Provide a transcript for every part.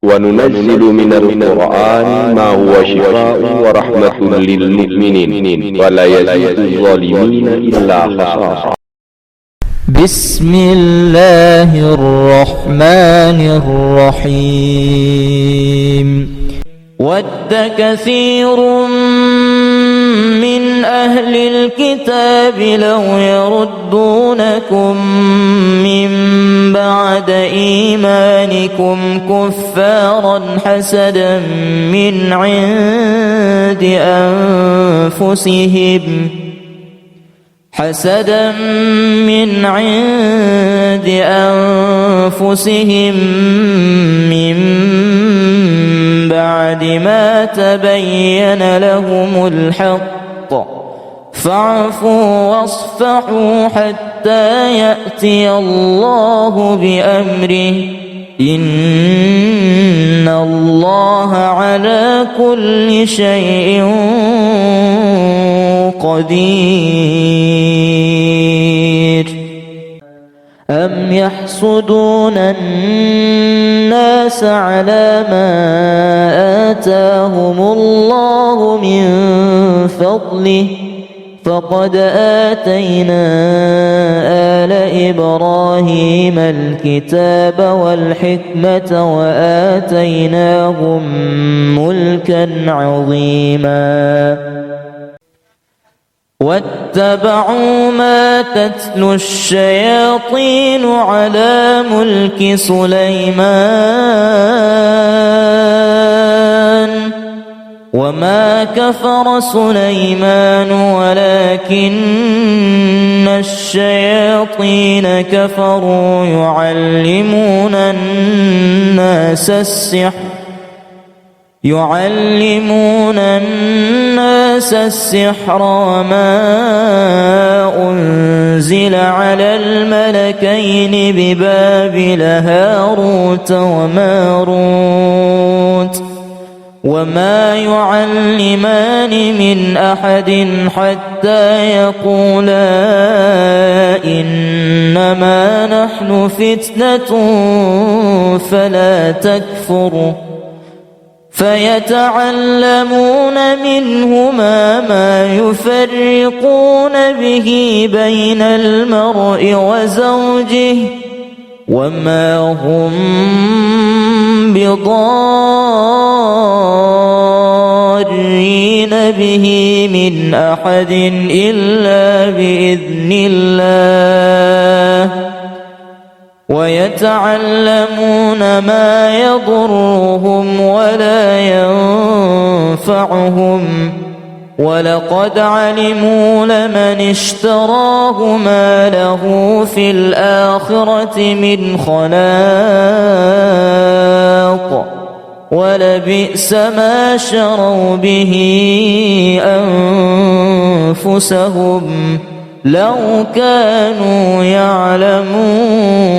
وننزل من القرآن ما هو شفاء ورحمة للمؤمنين ولا يزيد الظالمين إلا خسارا. بسم الله الرحمن الرحيم. ود كثير من أهل الكتاب لو يردونكم من بعد إيمانكم كفارا حسدا من عند أنفسهم من بعد ما تبين لهم الحق فاعفوا واصفحوا حتى يأتي الله بأمره إن الله على كل شيء قدير. أم يحسدون الناس على ما آتاهم الله من فضله فقد آتينا آل إبراهيم الكتاب والحكمة وآتيناهم ملكا عظيما واتبعوا ما تتلو الشياطين على ملك سليمان وما كفر سليمان ولكن الشياطين كفروا يعلمون الناس السحر وما أنزل على الملكين ببابل هاروت وماروت وما يعلمان من أحد حتى يقولا إنما نحن فتنة فلا تكفر فيتعلمون منهما ما يفرقون به بين المرء وزوجه وما هم بضارين به من أحد إلا بإذن الله ويتعلمون ما يضرهم ولا ينفعهم ولقد علموا لمن اشتراه ما له في الآخرة من خلاق ولبئس ما شروا به أنفسهم لو كانوا يعلمون.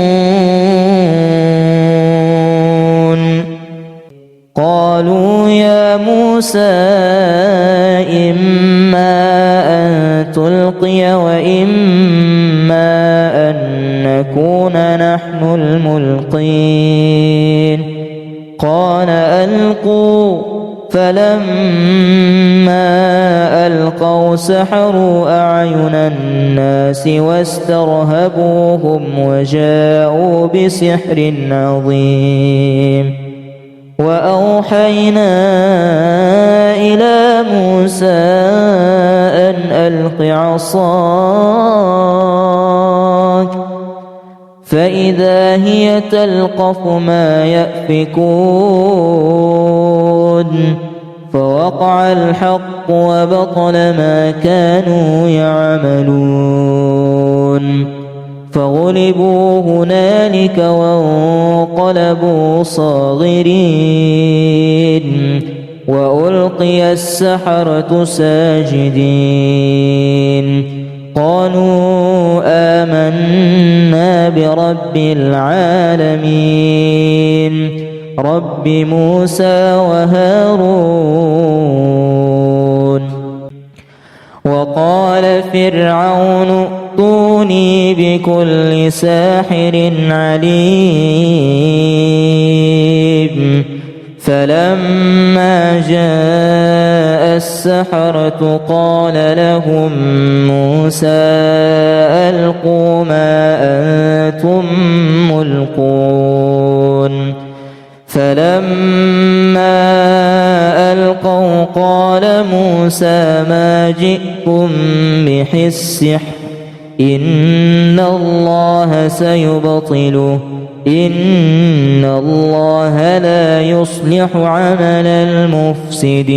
قالوا يا موسى إما أن تلقي وإما أن نكون نحن الملقين قال ألقوا فلما ألقوا سحروا أعين الناس واسترهبوهم وجاءوا بسحر عظيم وأوحينا إلى موسى أن ألق عصاك فإذا هي تلقف ما يأفكون فوقع الحق وبطل ما كانوا يعملون فغلبوا هنالك وانقلبوا صاغرين وألقي السحرة ساجدين قالوا آمنا برب العالمين رب موسى وهارون. وقال فرعون ائتوني بكل ساحر عليم فلما جاء السحرة قال لهم موسى ألقوا ما أنتم ملقون فلما ألقوا قال موسى ما جئتم به السحر إن الله سيبطله إن الله لا يصلح عمل المفسدين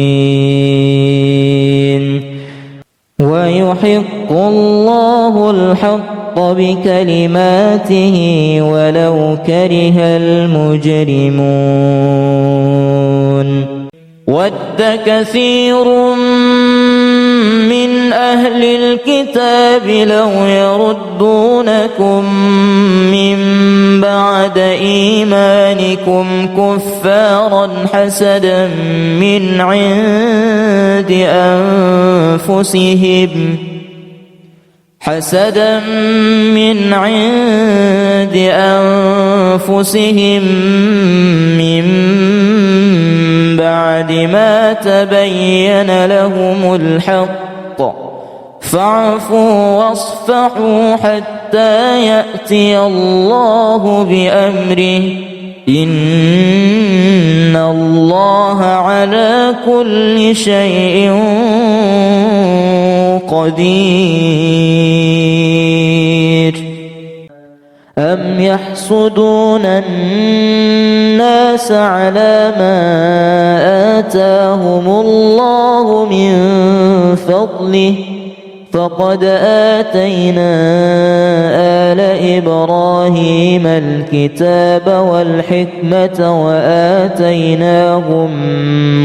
ويحق الله الحق بكلماته ولو كره المجرمون ود كثير من أهل الكتاب لو يردونكم من بعد إيمانكم كفارا حسدا من عند أنفسهم من بعد ما تبين لهم الحق فاعفوا واصفحوا حتى يأتي الله بأمره إن الله على كل شيء قدير أم يحسدون الناس على ما آتاهم الله من فضله فقد آتينا آل إبراهيم الكتاب والحكمة وآتيناهم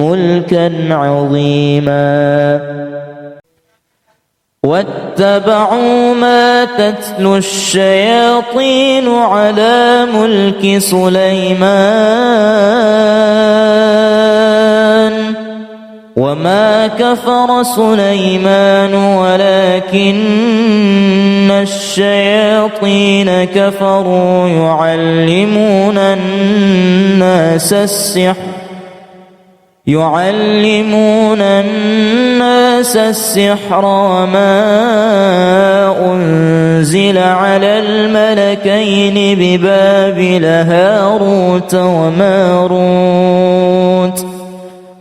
ملكا عظيما واتبعوا ما تتلو الشياطين على ملك سليمان وما كفر سليمان ولكن الشياطين كفروا يعلمون الناس السحر وما أنزل على الملكين ببابل هاروت وماروت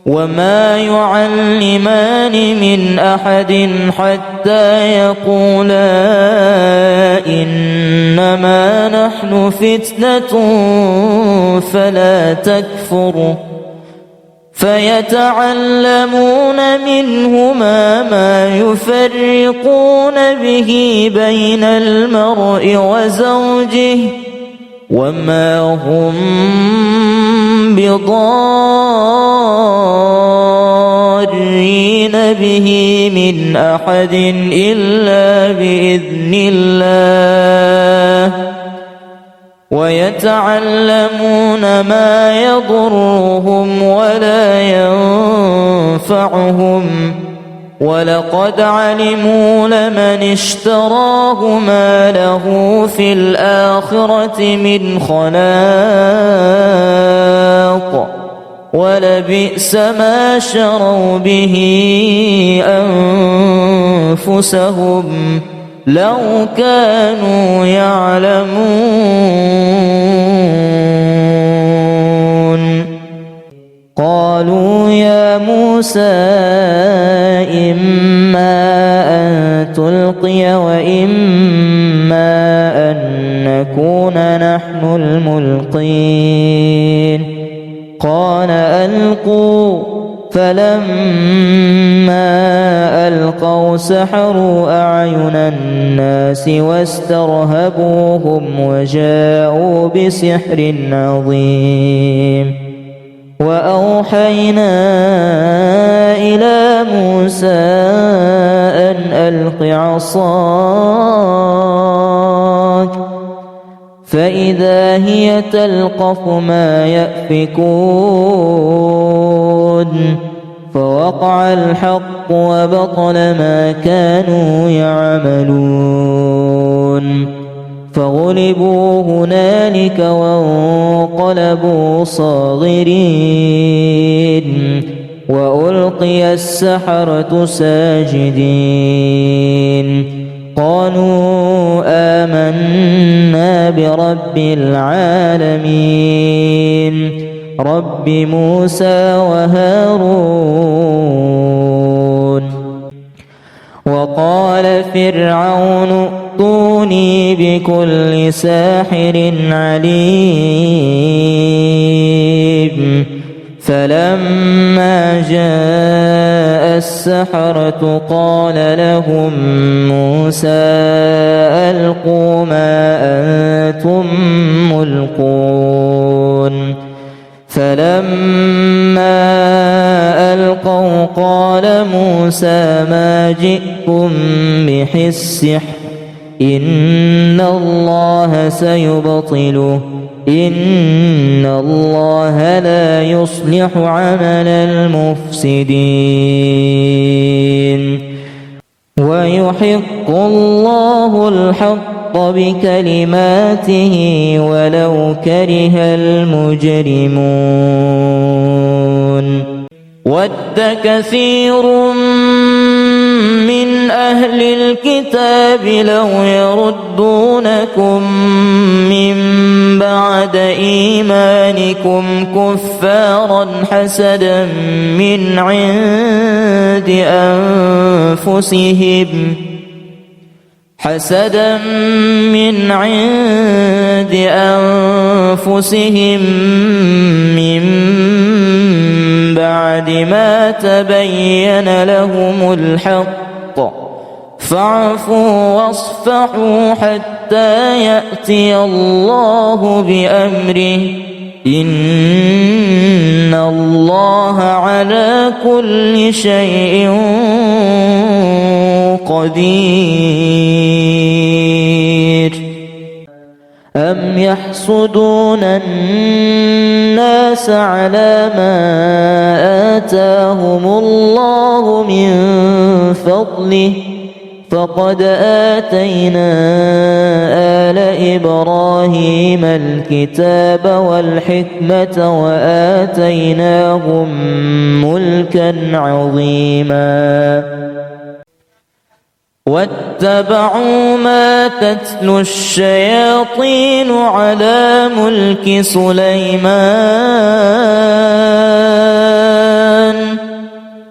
وما يعلمان من أحد حتى يقولا إنما نحن فتنة فلا تكفر فيتعلمون منهما ما يفرقون به بين المرء وزوجه وما هم بضارين به من أحد إلا بإذن الله ويتعلمون ما يضرهم ولا ينفعهم ولقد علموا لمن اشتراه ما له في الآخرة من خلاق ولبئس ما شروا به أنفسهم لو كانوا يعلمون قالوا يا موسى إما أن تلقي وإما أن نكون نحن الملقين قال ألقوا فلما ألقوا سحروا أعين الناس واسترهبوهم وجاءوا بسحر عظيم وأوحينا إلى موسى أن ألق عصاك فإذا هي تلقف ما يأفكون فوقع الحق وبطل ما كانوا يعملون فغلبوا هنالك وانقلبوا صاغرين وألقي السحرة ساجدين قالوا آمنا برب العالمين رب موسى وهارون وقال فرعون ائتوني بكل ساحر عليم فلما جاء السحرة قال لهم موسى ألقوا ما أنتم ملقون فلما ألقوا قال موسى ما جئتم به السحر إن الله سيبطله إن الله لا يصلح عمل المفسدين ويحق الله الحق بكلماته ولو كره المجرمون ود كثير من أهل الكتاب لو يردونكم من بعد إيمانكم كفارا حسدا من عند أنفسهم من بعد ما تبين لهم الحق فاعفوا واصفحوا حتى يأتي الله بأمره إن الله على كل شيء قدير أم يحسدون الناس على ما آتاهم الله من فضله فقد آتينا آل إبراهيم الكتاب والحكمة وآتيناهم ملكا عظيما واتبعوا ما تتلو الشياطين على ملك سليمان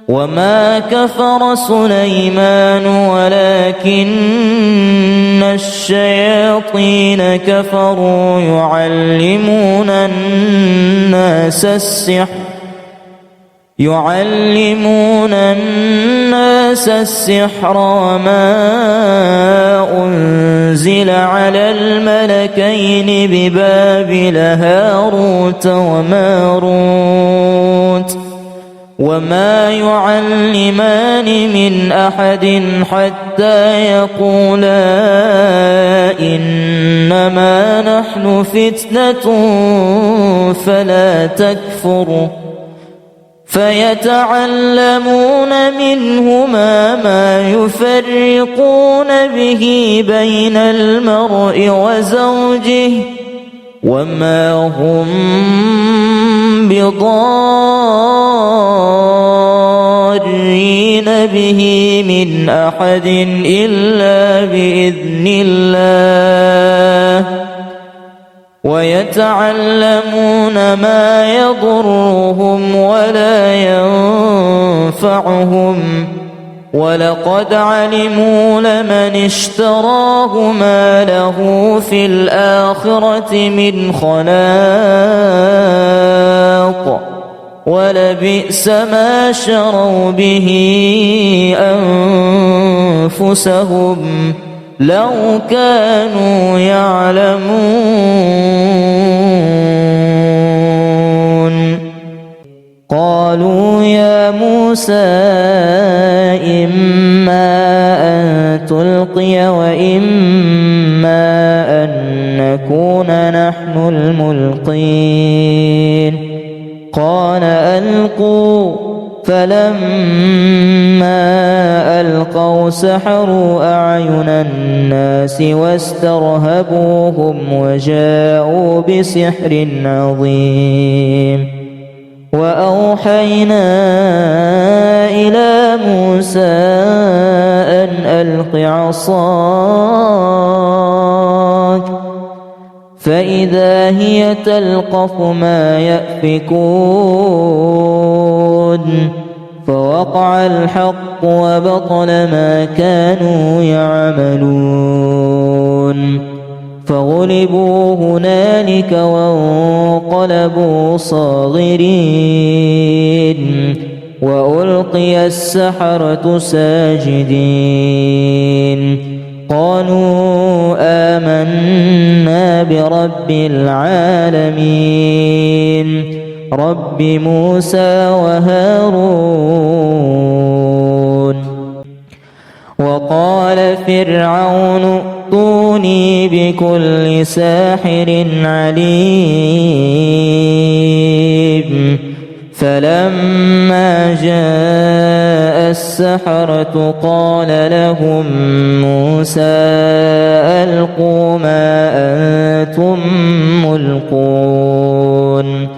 وما كفر سليمان ولكن الشياطين كفروا يعلمون الناس السحر وما أنزل على الملكين ببابل هاروت وماروت وما يعلمان من أحد حتى يقولا إنما نحن فتنة فلا تكفر فيتعلمون منهما ما يفرقون به بين المرء وزوجه وما هم بضارين به من أحد إلا بإذن الله ويتعلمون ما يضرهم ولا ينفعهم ولقد علموا لمن اشتراه ما له في الآخرة من خلاق ولبئس ما شروا به أنفسهم لو كانوا يعلمون قالوا يا موسى إما أن تلقي وإما أن نكون نحن الملقين قال ألقوا فلما ألقوا سحروا أعين الناس واسترهبوهم وجاءوا بسحر عظيم وأوحينا إلى موسى أن ألق عصاك فإذا هي تلقف ما يأفكون فوقع الحق وبطل ما كانوا يعملون فغلبوا هنالك وانقلبوا صاغرين وألقي السحرة ساجدين قالوا آمنا برب العالمين رب موسى وهارون وقال فرعون ائتوني بكل ساحر عليم فلما جاء السحرة قال لهم موسى ألقوا ما أنتم ملقون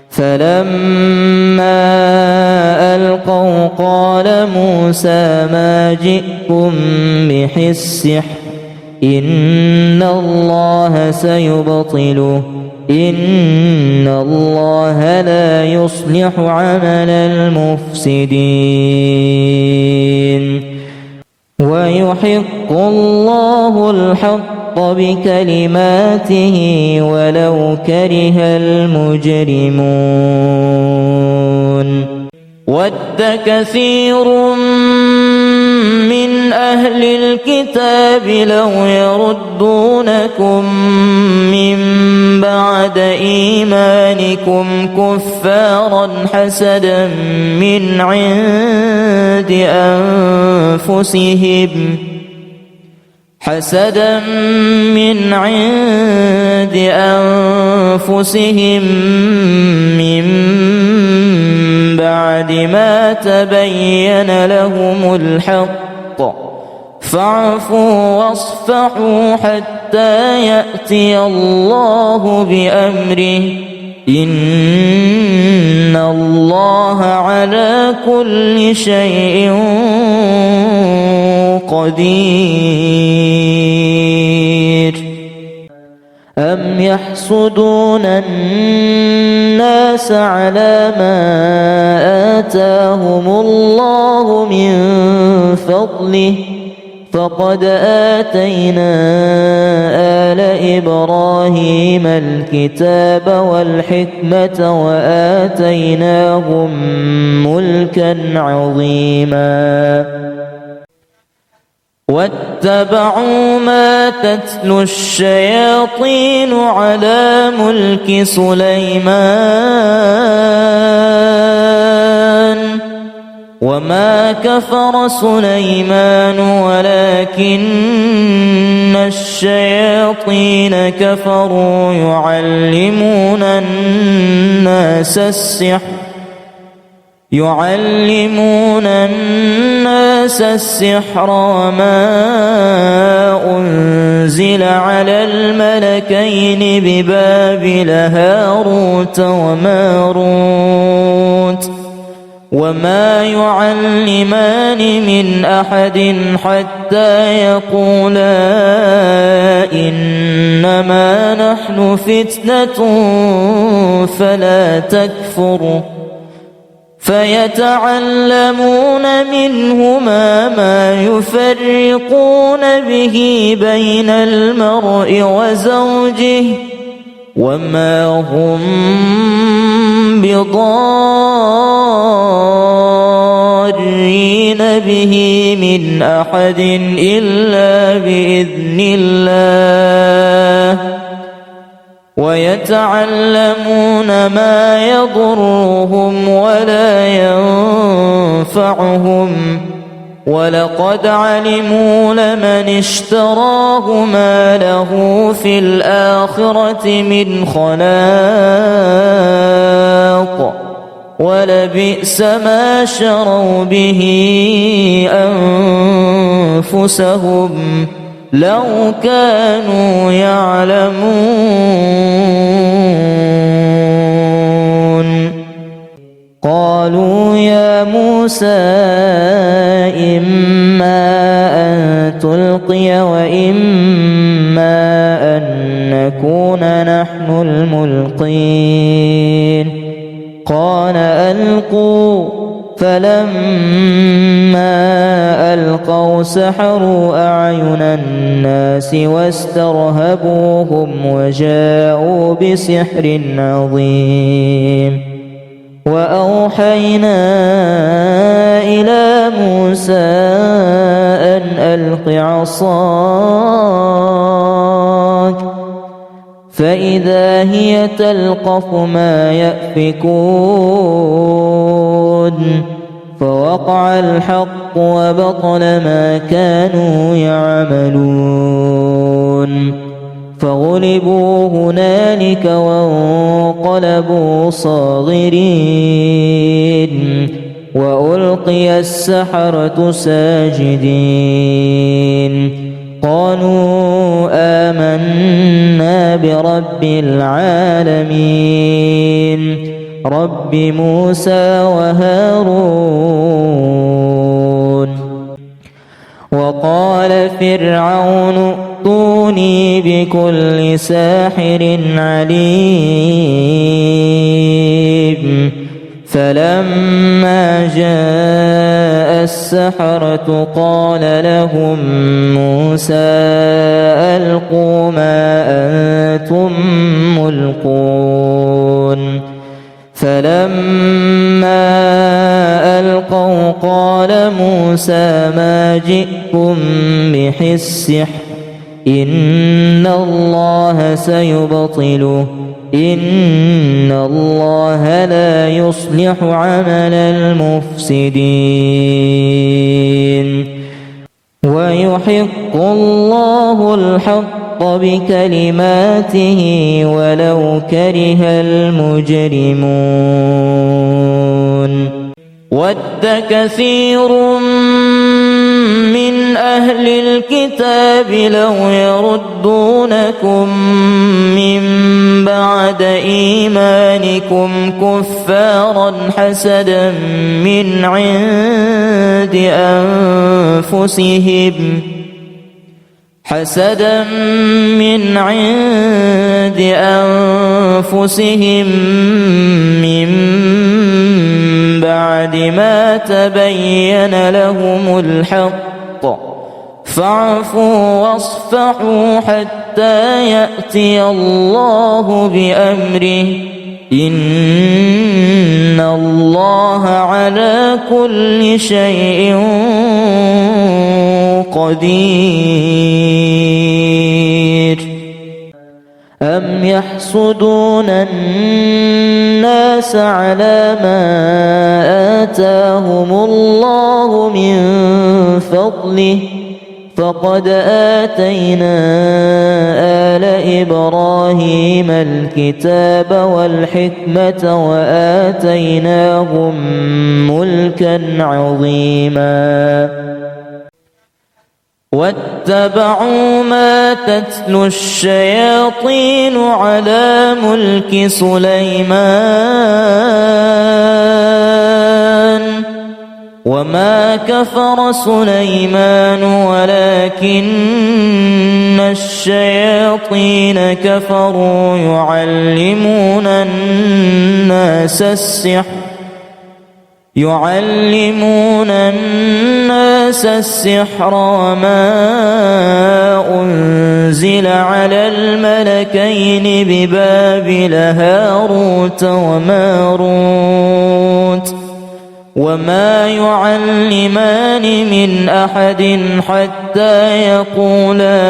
فلما ألقوا قال موسى ما جئتم به السحر إن الله سيبطله إن الله لا يصلح عمل المفسدين ويحق الله الحق بكلماته ولو كره المجرمون ود كثير من أهل الكتاب لو يردونكم من بعد إيمانكم كفارا حسدا من عند أنفسهم من بعد ما تبين لهم الحق فاعفوا واصفحوا حتى يأتي الله بأمره إن الله على كل شيء قدير أم يحسدون الناس على ما آتاهم الله من فضله فقد آتينا آل إبراهيم الكتاب والحكمة وآتيناهم ملكا عظيما واتبعوا ما تتلو الشياطين على ملك سليمان وما كفر سليمان ولكن الشياطين كفروا يعلمون الناس السحر وما أنزل على الملكين ببابل هاروت وماروت وما يعلمان من أحد حتى يقولا إنما نحن فتنة فلا تكفر فيتعلمون منهما ما يفرقون به بين المرء وزوجه وما هم بضارين به من أحد إلا بإذن الله ويتعلمون ما يضرهم ولا ينفعهم ولقد علموا لمن اشتراه ما له في الآخرة من خلاق ولبئس ما شروا به أنفسهم لو كانوا يعلمون. قالوا يا موسى إما أن تلقي وإما أن نكون نحن الملقين. قال ألقوا. فلما ألقوا سحروا أعين الناس واسترهبوهم وجاءوا بسحر عظيم. وأوحينا إلى موسى أن ألق عصاك فإذا هي تلقف ما يأفكون. فوقع الحق وبطل ما كانوا يعملون. فغلبوا هنالك وانقلبوا صاغرين وألقي السحرة ساجدين. قالوا آمنا برب العالمين رب موسى وهارون. وقال فرعون ائتوني بكل ساحر عليم. فلما جاء السحرة قال لهم موسى ألقوا ما أنتم ملقون. فلما ألقوا قال موسى ما جئتم به السحر إن الله سيبطله إن الله لا يصلح عمل المفسدين. ويحق الله الحق بكلماته ولو كره المجرمون. ود كثير من أهل الكتاب لو يردونكم من بعد إيمانكم كفارا حسدا من عند أنفسهم من بعد ما تبين لهم الحق فاعفوا واصفحوا حتى يأتي الله بأمره إن الله على كل شيء قدير. أم يحسدون الناس على ما آتاهم الله من فضله فقد آتينا آل إبراهيم الكتاب والحكمة وآتيناهم ملكا عظيما. واتبعوا ما تتلو الشياطين على ملك سليمان وما كفر سليمان ولكن الشياطين كفروا يعلمون الناس السحر وما أنزل على الملكين ببابل هاروت وماروت وما يعلمان من أحد حتى يقولا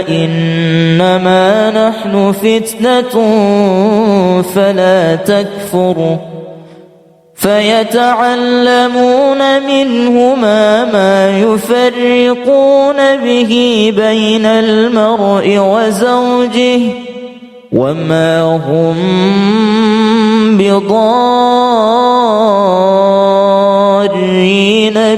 إنما نحن فتنة فلا تكفر فيتعلمون منهما ما يفرقون به بين المرء وزوجه وما هم بضارين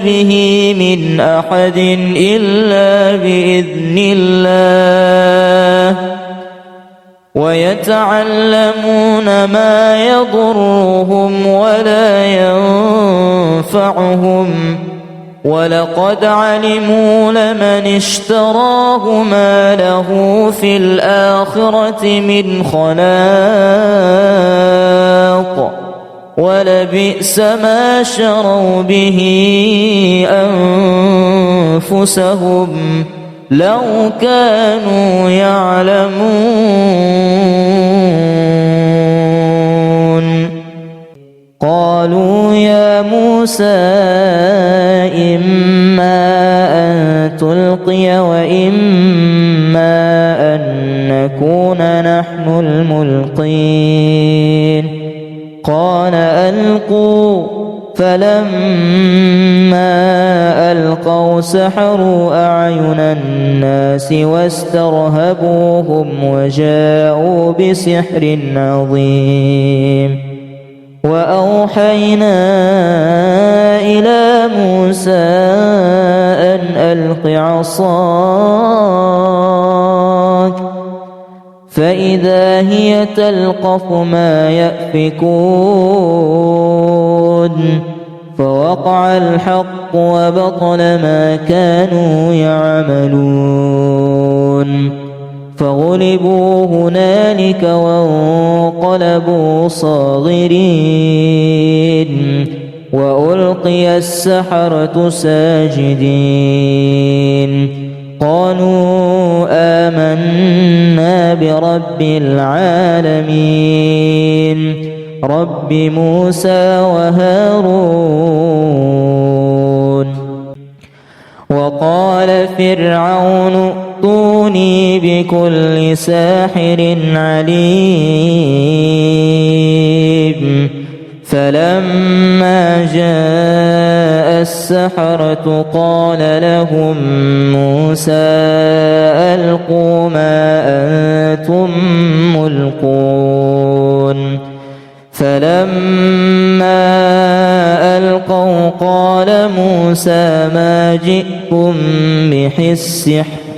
به من أحد إلا بإذن الله ويتعلمون ما يضرهم ولا ينفعهم ولقد علموا لمن اشتراه ما له في الآخرة من خلاق ولبئس ما شروا به أنفسهم لو كانوا يعلمون قالوا يا موسى إما أن تلقي وإما أن نكون نحن الملقين قال ألقوا فلما ألقوا سحروا أعين الناس واسترهبوهم وجاءوا بسحر عظيم وأوحينا إلى موسى أن ألق عصاك فإذا هي تلقف ما يأفكون فوقع الحق وبطل ما كانوا يعملون فغلبوا هنالك وانقلبوا صاغرين وألقي السحرة ساجدين قالوا آمنا برب العالمين رب موسى وهارون وقال فرعون ائتوني بكل ساحر عليم فلما جاء السحرة قال لهم موسى ألقوا ما أنتم ملقون فلما ألقوا قال موسى ما جئتم به السحر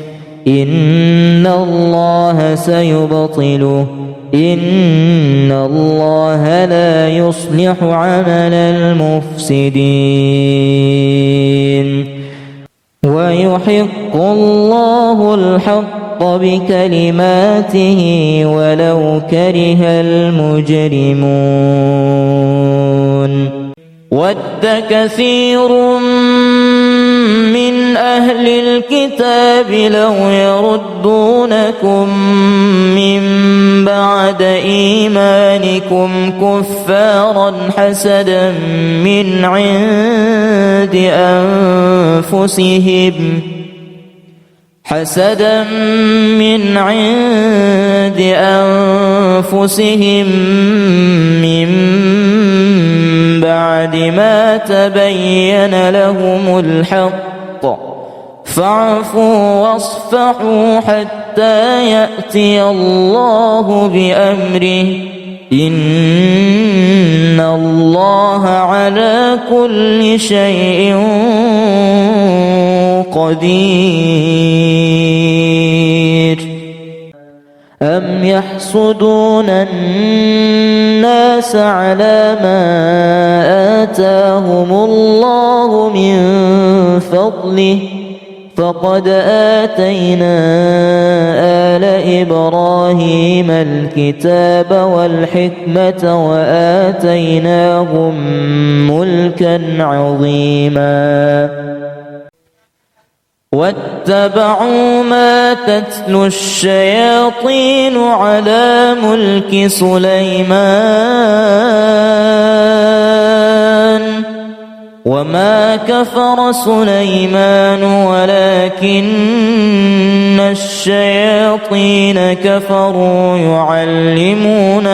إن الله سيبطله إن الله لا يصلح عمل المفسدين ويحق الله الحق بكلماته ولو كره المجرمون ود كثير من أهل الكتاب لو يردونكم من بعد إيمانكم كفارا حسدا من عند أنفسهم من بعد ما تبين لهم الحق فاعفوا واصفحوا حتى يأتي الله بأمره إن الله على كل شيء قدير أم يحسدون الناس على ما آتاهم الله من فضله فقد آتينا آل إبراهيم الكتاب والحكمة وآتيناهم ملكا عظيما واتبعوا ما تتلو الشياطين على ملك سليمان وما كفر سليمان ولكن الشياطين كفروا يعلمون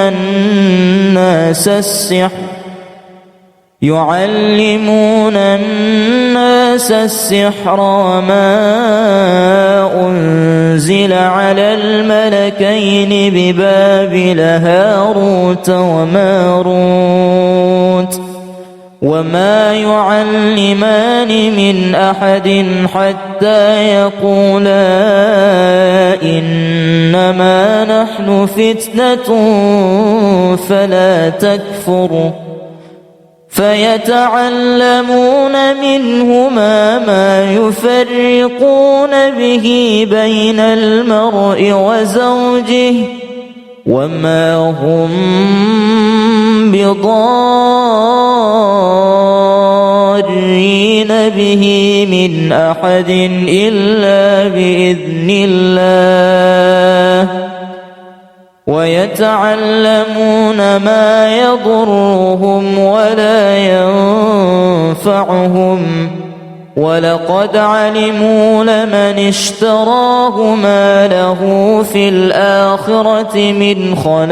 الناس السحر وما أنزل على الملكين ببابل هاروت وماروت وما يعلمان من أحد حتى يقولا إنما نحن فتنة فلا تكفر فيتعلمون منهما ما يفرقون به بين المرء وزوجه وما هم بضارين به من أحد إلا بإذن الله ويتعلمون ما يضرهم ولا ينفعهم ولقد علموا لمن اشتراه ما له في الآخرة من خلاق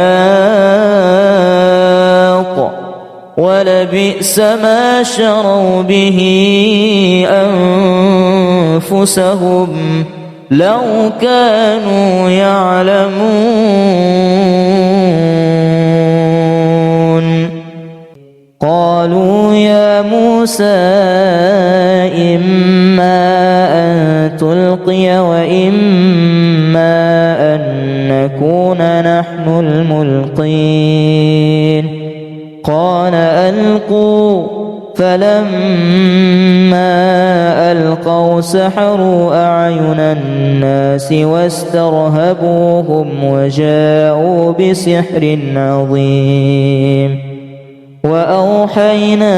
ولبئس ما شروا به أنفسهم لو كانوا يعلمون قالوا يا موسى إما أن تلقي وإما أن نكون نحن الملقين قال ألقوا فلما ألقوا سحروا أعين الناس واسترهبوهم وجاءوا بسحر عظيم وأوحينا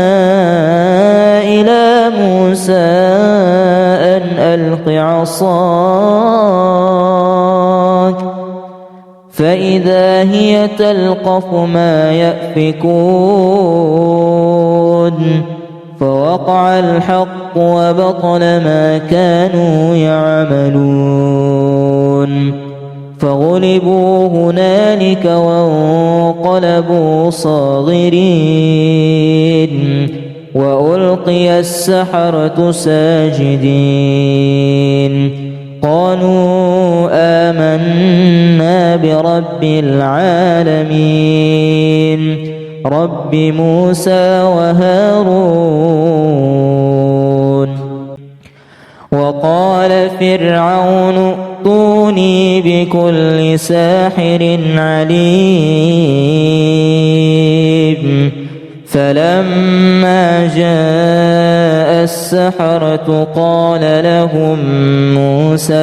إلى موسى أن ألق عصاك فإذا هي تلقف ما يأفكون فوقع الحق وبطل ما كانوا يعملون فغلبوا هنالك وانقلبوا صاغرين وألقي السحرة ساجدين قالوا آمنا برب العالمين رب موسى وهارون وقال فرعون ائتوني بكل ساحر عليم فلما جاء السحرة قال لهم موسى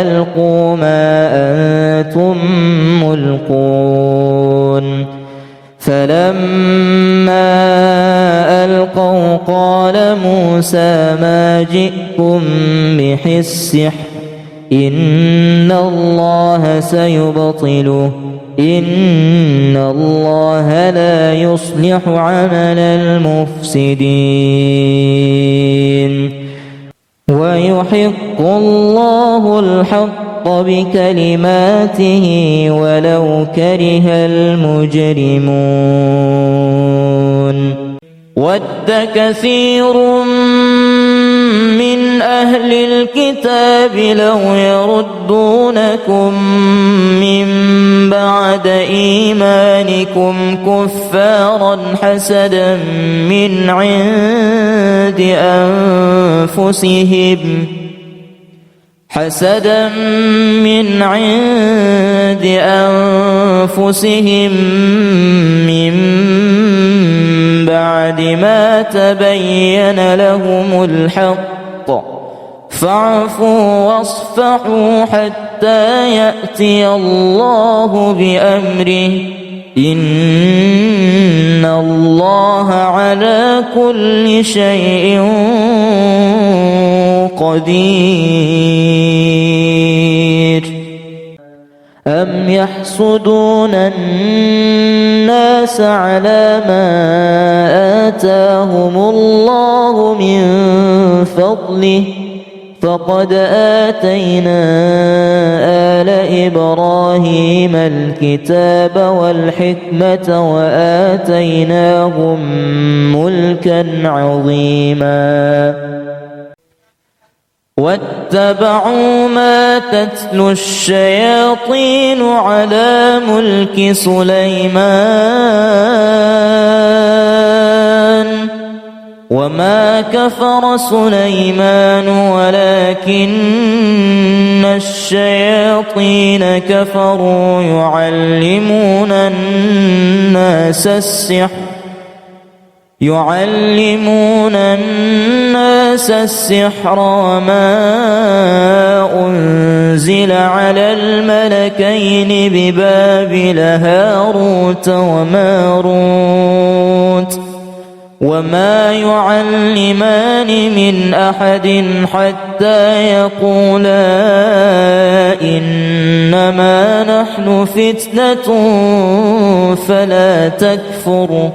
ألقوا ما أنتم ملقون فلما ألقوا قال موسى ما جئتم به السحر إن الله سيبطله إن الله لا يصلح عمل المفسدين ويحق الله الحق بكلماته ولو كره المجرمون ود كثير من أهل الكتاب لو يردونكم من بعد إيمانكم كفارا حسدا من عند أنفسهم من بعد ما تبين لهم الحق فاعفوا واصفحوا حتى يأتي الله بأمره إن الله على كل شيء قدير أم يحسدون الناس على ما آتاهم الله من فضله فقد آتينا آل إبراهيم الكتاب والحكمة وآتيناهم ملكا عظيما واتبعوا ما تتلو الشياطين على ملك سليمان وما كفر سليمان ولكن الشياطين كفروا يعلمون الناس السحر وما أنزل على الملكين ببابل هاروت وماروت وما يعلمان من أحد حتى يقولا إنما نحن فتنة فلا تكفر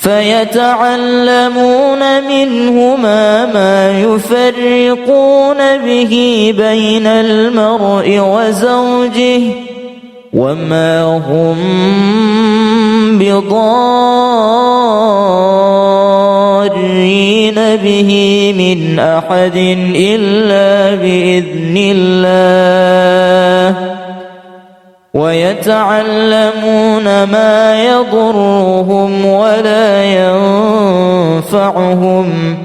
فيتعلمون منهما ما يفرقون به بين المرء وزوجه وما هم بضارين به من أحد إلا بإذن الله ويتعلمون ما يضرهم ولا ينفعهم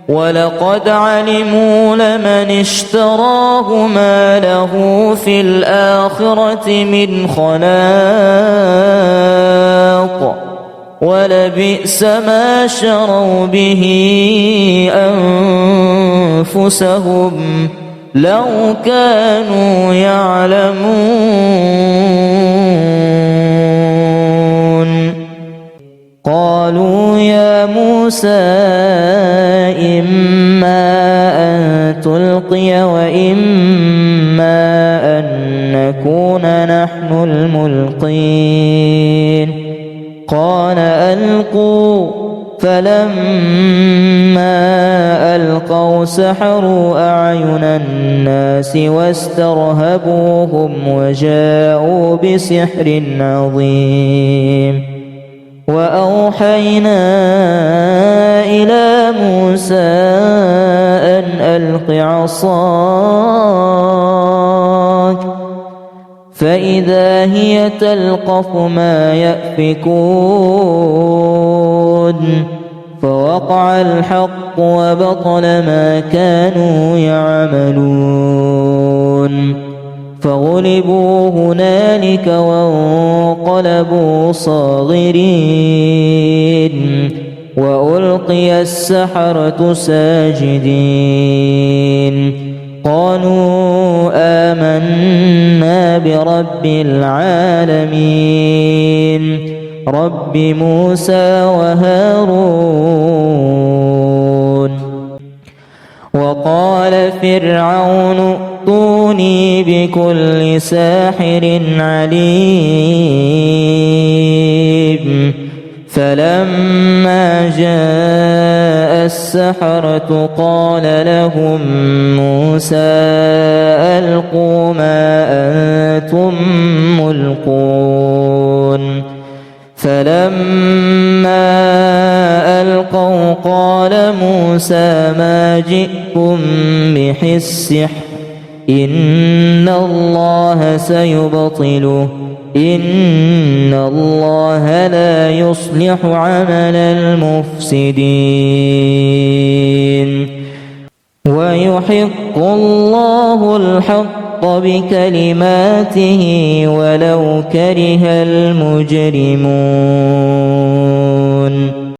ولقد علموا لمن اشتراه ما له في الآخرة من خلاق ولبئس ما شروا به أنفسهم لو كانوا يعلمون قالوا يا موسى إما أن تلقي وإما أن نكون نحن الملقين قال ألقوا فلما ألقوا سحروا أعين الناس واسترهبوهم وجاءوا بسحر عظيم وأوحينا إلى موسى أن ألق عصاك فإذا هي تلقف ما يأفكون فوقع الحق وبطل ما كانوا يعملون فغلبوا هنالك وانقلبوا صاغرين وألقي السحرة ساجدين قالوا آمنا برب العالمين رب موسى وهارون وقال فرعون ائتوني بكل ساحر عليم فلما جاء السحرة قال لهم موسى ألقوا ما أنتم ملقون فلما ألقوا قال موسى ما جئتم به السحر إن الله سيبطله إن الله لا يصلح عمل المفسدين ويحق الله الحق بكلماته ولو كره المجرمون